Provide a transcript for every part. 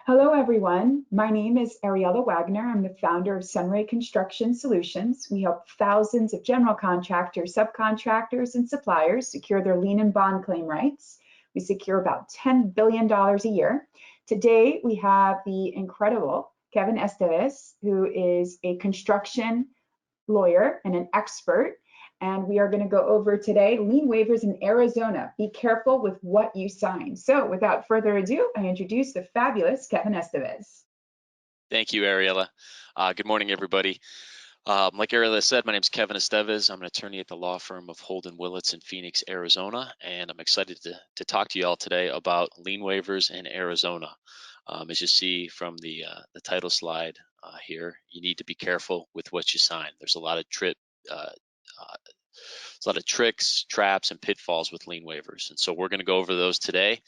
Hello, everyone. My name is Ariella Wagner. I'm the founder of SunRay Construction Solutions. We help thousands of general contractors, subcontractors, and suppliers secure their lien and bond claim rights. We secure about $10 billion a year. Today, we have the incredible Kevin Estevez, who is a construction lawyer and an expert. And we are going to go over today lien waivers in Arizona. Be careful with what you sign. So without further ado, I introduce the fabulous Kevin Estevez. Thank you, Ariella. Good morning, everybody. Like Ariella said, my name is Kevin Estevez. I'm an attorney at the law firm of Holden Willits in Phoenix, Arizona, and I'm excited to talk to you all today about lien waivers in Arizona. As you see from the title slide here, you need to be careful with what you sign. There's a lot of tricks, traps, and pitfalls with lien waivers, and so we're going to go over those today,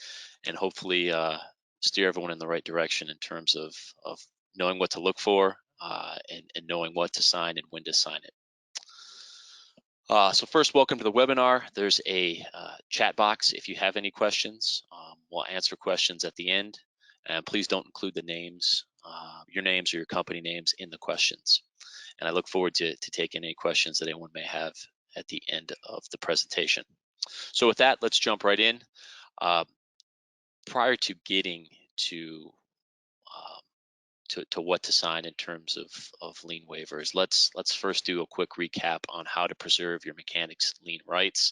and hopefully steer everyone in the right direction in terms of knowing what to look for and knowing what to sign and when to sign it. So first, welcome to the webinar. There's a chat box if you have any questions. We'll answer questions at the end, and please don't include the names, your names or your company names in the questions. And I look forward to taking any questions that anyone may have at the end of the presentation. So with that, let's jump right in. Prior to getting to what to sign in terms of lien waivers, let's first do a quick recap on how to preserve your mechanics lien rights.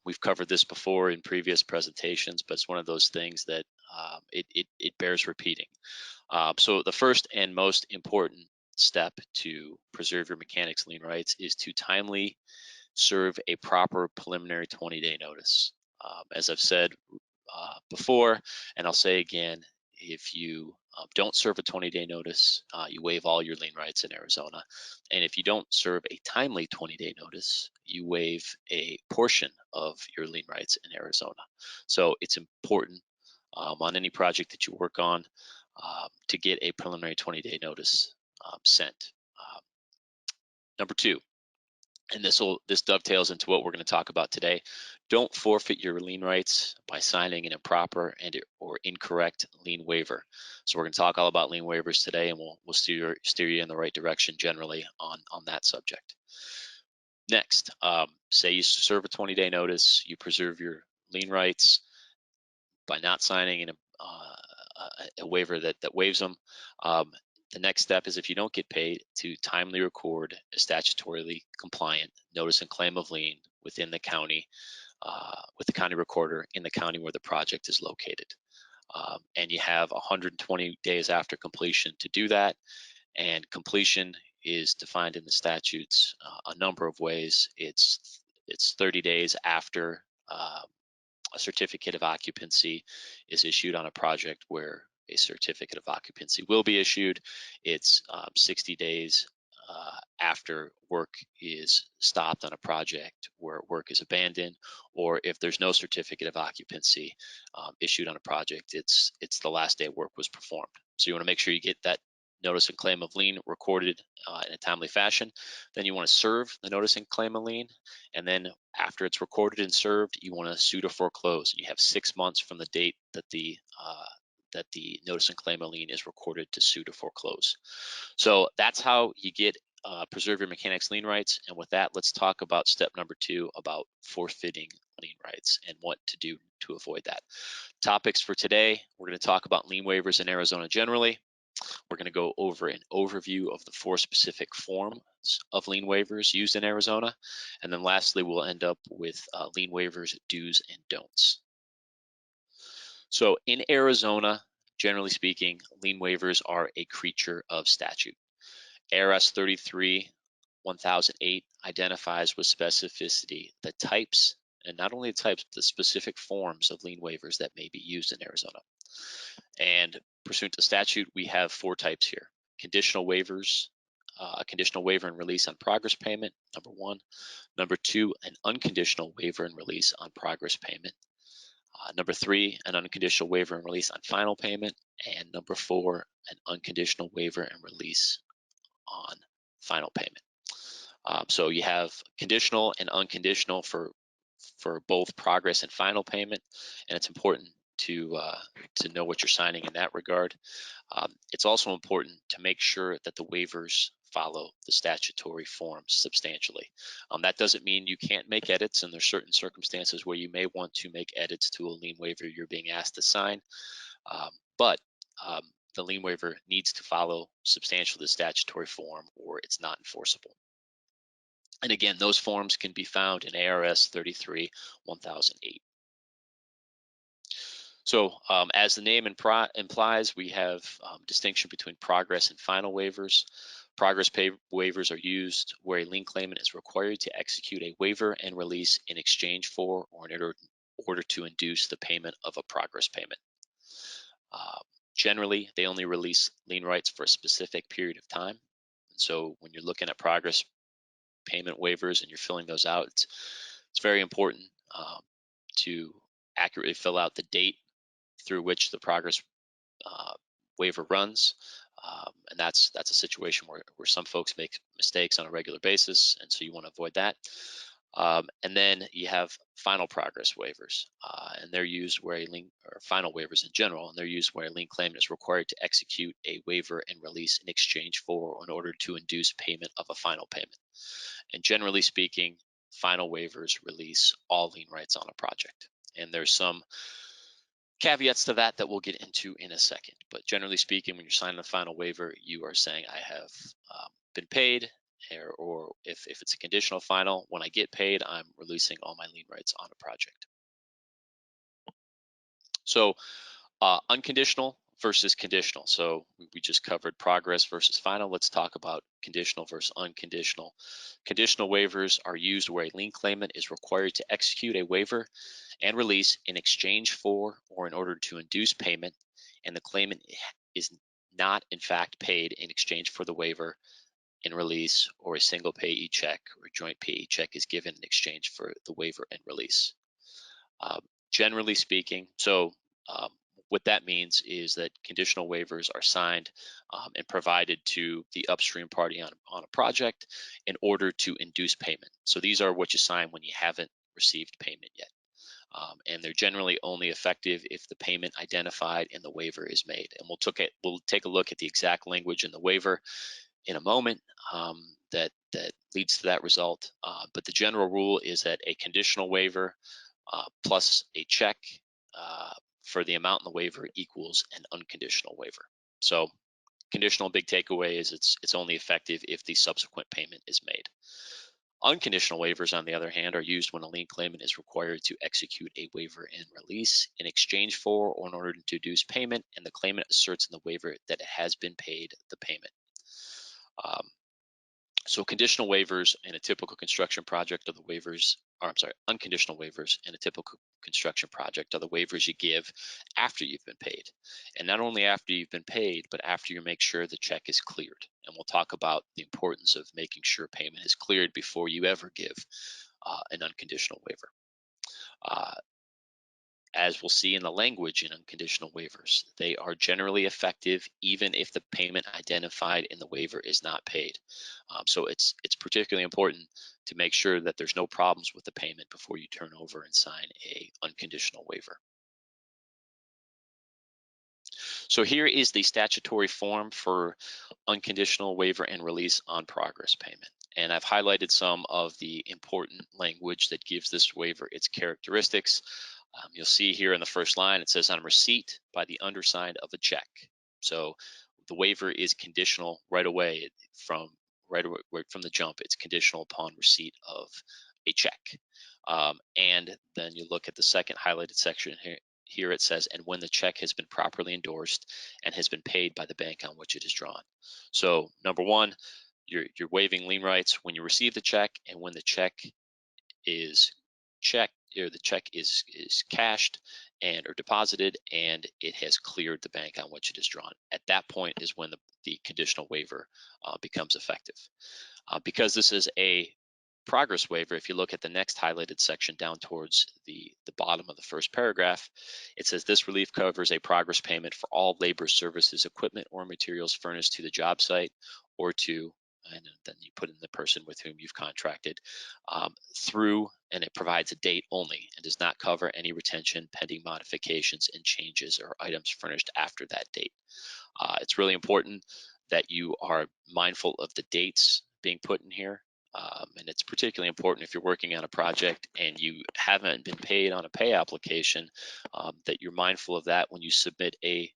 We've covered this before in previous presentations, but it's one of those things that it bears repeating. So the first and most important step to preserve your mechanics lien rights is to timely serve a proper preliminary 20-day notice. As I've said before, and I'll say again, if you don't serve a 20-day notice, you waive all your lien rights in Arizona. And if you don't serve a timely 20-day notice, you waive a portion of your lien rights in Arizona. So it's important on any project that you work on to get a preliminary 20-day notice sent. Number two, and this dovetails into what we're going to talk about today. Don't forfeit your lien rights by signing an improper or incorrect lien waiver. So we're going to talk all about lien waivers today, and we'll steer you in the right direction generally on that subject. Next, say you serve a 20-day notice, you preserve your lien rights by not signing a waiver that waives them. The next step is, if you don't get paid, to timely record a statutorily compliant notice and claim of lien within the county, with the county recorder in the county where the project is located. And you have 120 days after completion to do that. And completion is defined in the statutes a number of ways. It's 30 days after a certificate of occupancy is issued on a project where a certificate of occupancy will be issued. It's 60 days after work is stopped on a project where work is abandoned, or if there's no certificate of occupancy issued on a project, it's the last day work was performed. So you want to make sure you get that notice and claim of lien recorded in a timely fashion. Then you want to serve the notice and claim of lien, and then after it's recorded and served, you want to sue to foreclose. You have 6 months from the date that the notice and claim of lien is recorded to sue to foreclose. So that's how you get preserve your mechanics lien rights. And with that, let's talk about step number 2 about forfeiting lien rights and what to do to avoid that. Topics for today: we're going to talk about lien waivers in Arizona generally. We're going to go over an overview of the 4 specific forms of lien waivers used in Arizona. And then lastly, we'll end up with lien waivers do's and don'ts. So in Arizona, generally speaking, lien waivers are a creature of statute. ARS 33-1008 identifies with specificity the types, and not only the types, but the specific forms of lien waivers that may be used in Arizona. And pursuant to statute, we have 4 types here: conditional waivers, a conditional waiver and release on progress payment, number 1. Number 2, an unconditional waiver and release on progress payment. Number 3, an unconditional waiver and release on final payment. And number 4, an unconditional waiver and release on final payment. So you have conditional and unconditional for both progress and final payment, and it's important to know what you're signing in that regard. It's also important to make sure that the waivers follow the statutory form substantially. That doesn't mean you can't make edits, and there's certain circumstances where you may want to make edits to a lien waiver you're being asked to sign, but the lien waiver needs to follow substantially the statutory form or it's not enforceable. And again, those forms can be found in ARS 33-1008. So as the name implies, we have distinction between progress and final waivers. Progress pay waivers are used where a lien claimant is required to execute a waiver and release in exchange for or in order to induce the payment of a progress payment. Generally, they only release lien rights for a specific period of time. And so when you're looking at progress payment waivers and you're filling those out, it's very important to accurately fill out the date through which the progress waiver runs. And that's a situation where some folks make mistakes on a regular basis, and so you want to avoid that. And then you have final progress waivers, and they're used where a lien, or final waivers in general, and they're used where a lien claimant is required to execute a waiver and release in exchange for or in order to induce payment of a final payment. And generally speaking, final waivers release all lien rights on a project. And there's some caveats to that we'll get into in a second. But generally speaking, when you're signing a final waiver, you are saying I have been paid, or if it's a conditional final, when I get paid, I'm releasing all my lien rights on a project. So unconditional versus conditional. So we just covered progress versus final. Let's talk about conditional versus unconditional. Conditional waivers are used where a lien claimant is required to execute a waiver and release in exchange for or in order to induce payment, and the claimant is not in fact paid in exchange for the waiver and release, or a single payee check or joint payee check is given in exchange for the waiver and release. Generally speaking, so what that means is that conditional waivers are signed and provided to the upstream party on a project in order to induce payment. So these are what you sign when you haven't received payment yet. And they're generally only effective if the payment identified in the waiver is made. And we'll take a look at the exact language in the waiver in a moment that leads to that result. But the general rule is that a conditional waiver plus a check for the amount in the waiver equals an unconditional waiver. So conditional, big takeaway is it's only effective if the subsequent payment is made. Unconditional waivers, on the other hand, are used when a lien claimant is required to execute a waiver and release in exchange for or in order to induce payment, and the claimant asserts in the waiver that it has been paid the payment. So conditional waivers in a typical construction project are the waivers, or I'm sorry, unconditional waivers in a typical construction project are the waivers you give after you've been paid. And not only after you've been paid, but after you make sure the check is cleared. And we'll talk about the importance of making sure payment is cleared before you ever give an unconditional waiver. As we'll see in the language in unconditional waivers, they are generally effective even if the payment identified in the waiver is not paid. So it's particularly important to make sure that there's no problems with the payment before you turn over and sign a unconditional waiver. So here is the statutory form for unconditional waiver and release on progress payment. And I've highlighted some of the important language that gives this waiver its characteristics. You'll see here in the first line, it says on receipt by the undersigned of a check. So the waiver is conditional right away from the jump. It's conditional upon receipt of a check. And then you look at the second highlighted section here. Here it says, and when the check has been properly endorsed and has been paid by the bank on which it is drawn. So number one, you're waiving lien rights when you receive the check, and when the check is checked, or the check is cashed and or deposited and it has cleared the bank on which it is drawn. At that point is when the conditional waiver becomes effective. Because this is a progress waiver, if you look at the next highlighted section down towards the bottom of the first paragraph, it says this relief covers a progress payment for all labor, services, equipment, or materials furnished to the job site or to and then you put in the person with whom you've contracted, through, and it provides a date only and does not cover any retention, pending modifications and changes or items furnished after that date. It's really important that you are mindful of the dates being put in here. And it's particularly important if you're working on a project and you haven't been paid on a pay application, that you're mindful of that when you submit a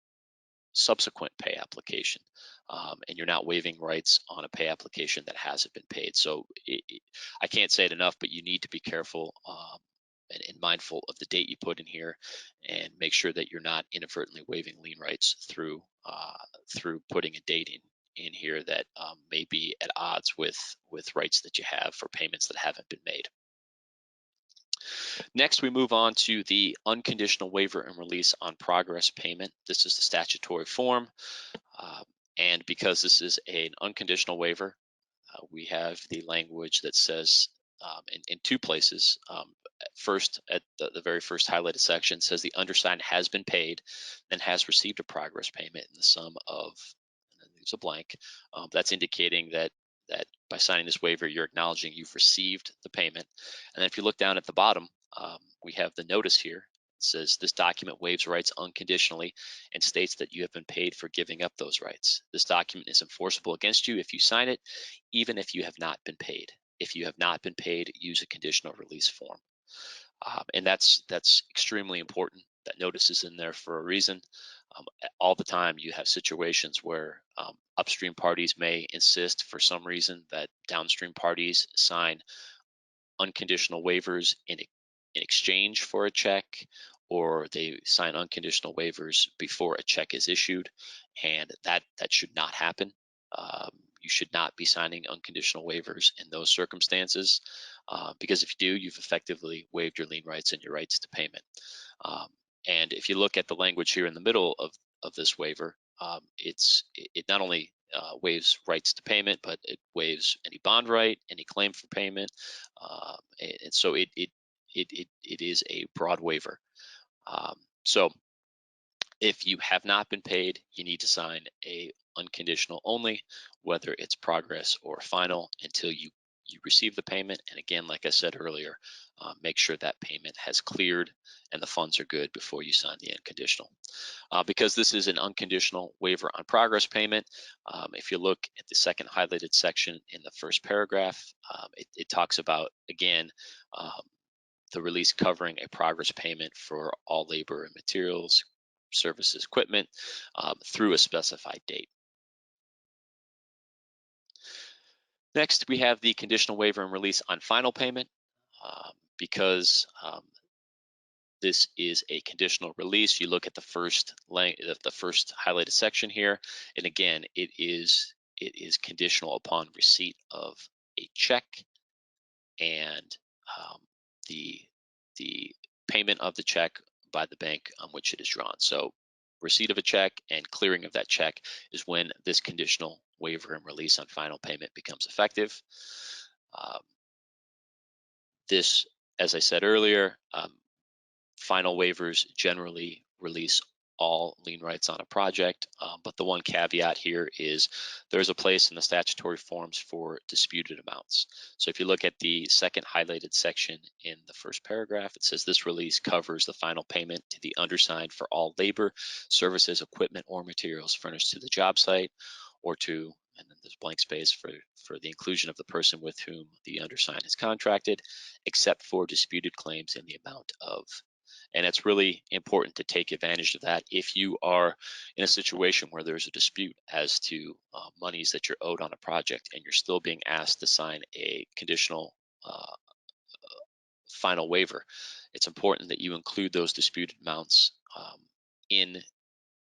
subsequent pay application, and you're not waiving rights on a pay application that hasn't been paid. So I can't say it enough, but you need to be careful and mindful of the date you put in here, and make sure that you're not inadvertently waiving lien rights through putting a date in here that may be at odds with rights that you have for payments that haven't been made. Next, we move on to the unconditional waiver and release on progress payment. This is the statutory form, and because this is an unconditional waiver, we have the language that says in two places. First, at the very first highlighted section, says the undersigned has been paid and has received a progress payment in the sum of, and then there's a blank. That's indicating that by signing this waiver, you're acknowledging you've received the payment. And then if you look down at the bottom, we have the notice here. It says this document waives rights unconditionally and states that you have been paid for giving up those rights. This document is enforceable against you if you sign it, even if you have not been paid. If you have not been paid, use a conditional release form. And that's extremely important. That notice is in there for a reason. All the time you have situations where upstream parties may insist for some reason that downstream parties sign unconditional waivers in exchange for a check, or they sign unconditional waivers before a check is issued, and that should not happen. You should not be signing unconditional waivers in those circumstances, because if you do, you've effectively waived your lien rights and your rights to payment. And if you look at the language here in the middle of this waiver, it not only waives rights to payment, but it waives any bond right, any claim for payment, and so it is a broad waiver. So if you have not been paid, you need to sign a unconditional only, whether it's progress or final, until you receive the payment. And again, like I said earlier, make sure that payment has cleared and the funds are good before you sign the unconditional. Because this is an unconditional waiver on progress payment, if you look at the second highlighted section in the first paragraph, it talks about, again, the release covering a progress payment for all labor and materials, services, equipment, through a specified date. Next, we have the conditional waiver and release on final payment. Because this is a conditional release, you look at the first highlighted section here, and again, it is conditional upon receipt of a check and the payment of the check by the bank on which it is drawn. So receipt of a check and clearing of that check is when this conditional waiver and release on final payment becomes effective. This, as I said earlier, final waivers generally release all lien rights on a project, but the one caveat here is there's a place in the statutory forms for disputed amounts. So if you look at the second highlighted section in the first paragraph, it says this release covers the final payment to the undersigned for all labor, services, equipment, or materials furnished to the job site, or to, and then there's blank space for the inclusion of the person with whom the undersigned is contracted, except for disputed claims in the amount of. And it's really important to take advantage of that if you are in a situation where there's a dispute as to monies that you're owed on a project, and you're still being asked to sign a conditional final waiver. It's important that you include those disputed amounts in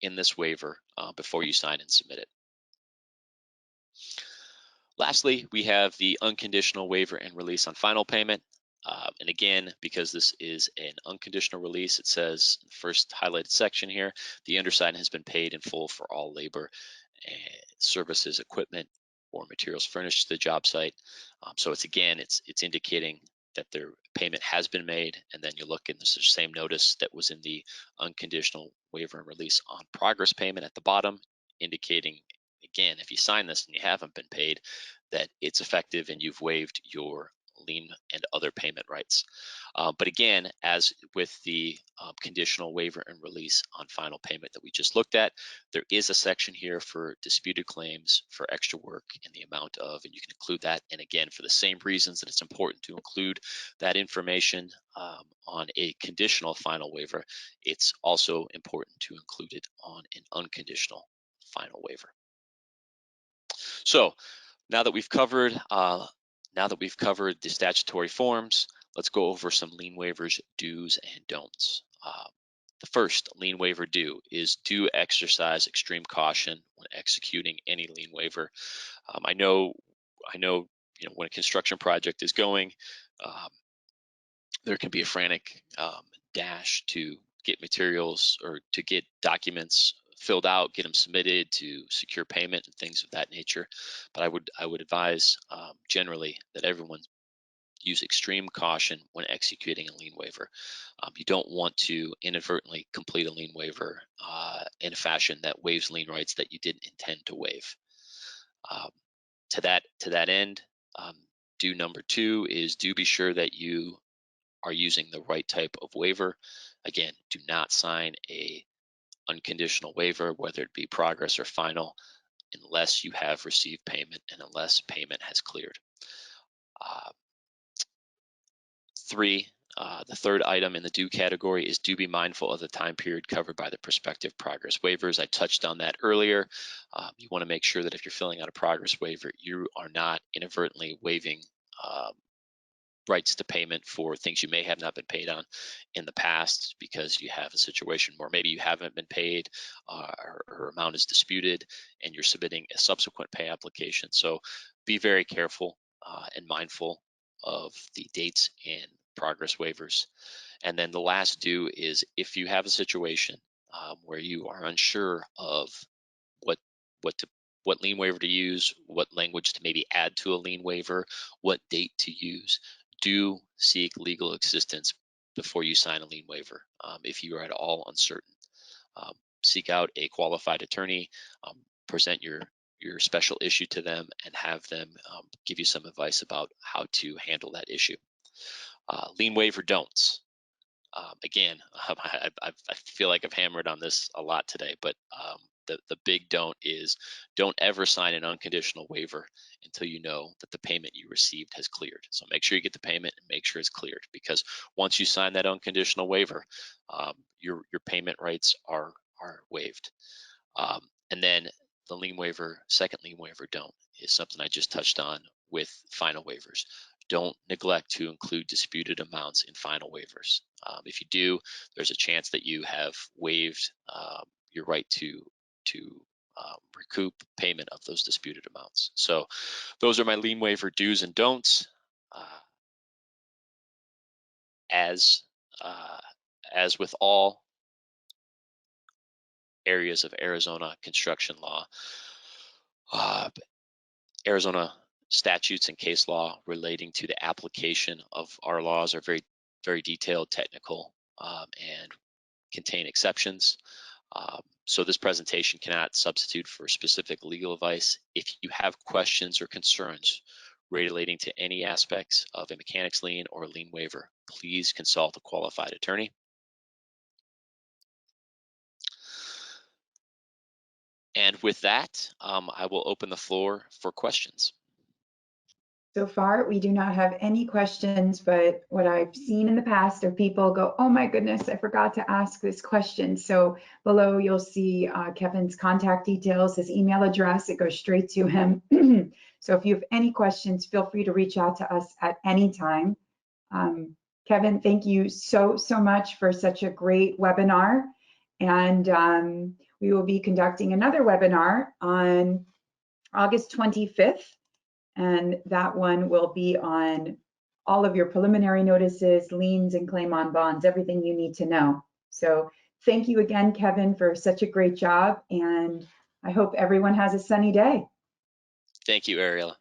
this waiver before you sign and submit it. Lastly, we have the unconditional waiver and release on final payment. And again, because this is an unconditional release, it says in the first highlighted section here, the undersigned has been paid in full for all labor, services, equipment, or materials furnished to the job site. So it's indicating that their payment has been made. And then you look in the same notice that was in the unconditional waiver and release on progress payment at the bottom, indicating again, if you sign this and you haven't been paid, that it's effective and you've waived your lien and other payment rights. But again, as with the conditional waiver and release on final payment that we just looked at, there is a section here for disputed claims for extra work in the amount of, and you can include that. And again, for the same reasons that it's important to include that information on a conditional final waiver, it's also important to include it on an unconditional final waiver. So now that we've covered the statutory forms, let's go over some lien waivers do's and don'ts. The first lien waiver do is do exercise extreme caution when executing any lien waiver. I know, when a construction project is going, there can be a frantic dash to get materials or to get documents filled out, get them submitted to secure payment and things of that nature. But I would advise generally that everyone use extreme caution when executing a lien waiver. You don't want to inadvertently complete a lien waiver in a fashion that waives lien rights that you didn't intend to waive. To that end, do number 2 is do be sure that you are using the right type of waiver. Again, do not sign a unconditional waiver, whether it be progress or final, unless you have received payment and unless payment has cleared. 3, the third item in the do category is do be mindful of the time period covered by the prospective progress waivers. I touched on that earlier. You want to make sure that if you're filling out a progress waiver, you are not inadvertently waiving rights to payment for things you may have not been paid on in the past because you have a situation where maybe you haven't been paid or amount is disputed and you're submitting a subsequent pay application. So be very careful and mindful of the dates in progress waivers. And then the last do is if you have a situation where you are unsure of what lien waiver to use, what language to maybe add to a lien waiver, what date to use, do seek legal assistance before you sign a lien waiver. If you are at all uncertain, seek out a qualified attorney, present your special issue to them, and have them give you some advice about how to handle that issue. Lien waiver don'ts. Again, I feel like I've hammered on this a lot today, but the big don't is don't ever sign an unconditional waiver until you know that the payment you received has cleared. So make sure you get the payment and make sure it's cleared, because once you sign that unconditional waiver, your payment rights are waived. And then the lien waiver, second lien waiver don't, is something I just touched on with final waivers. Don't neglect to include disputed amounts in final waivers. If you do, there's a chance that you have waived your right to recoup payment of those disputed amounts. So those are my lien waiver do's and don'ts. As with all areas of Arizona construction law, Arizona statutes and case law relating to the application of our laws are very, very detailed, technical, and contain exceptions. So this presentation cannot substitute for specific legal advice. If you have questions or concerns relating to any aspects of a mechanics lien or a lien waiver, please consult a qualified attorney. And with that, I will open the floor for questions. So far, we do not have any questions, but what I've seen in the past are people go, oh my goodness, I forgot to ask this question. So below you'll see Kevin's contact details, his email address, it goes straight to him. So if you have any questions, feel free to reach out to us at any time. Kevin, thank you so much for such a great webinar. And we will be conducting another webinar on August 25th. And that one will be on all of your preliminary notices, liens, and claim on bonds, everything you need to know. So thank you again, Kevin, for such a great job. And I hope everyone has a sunny day. Thank you, Ariella.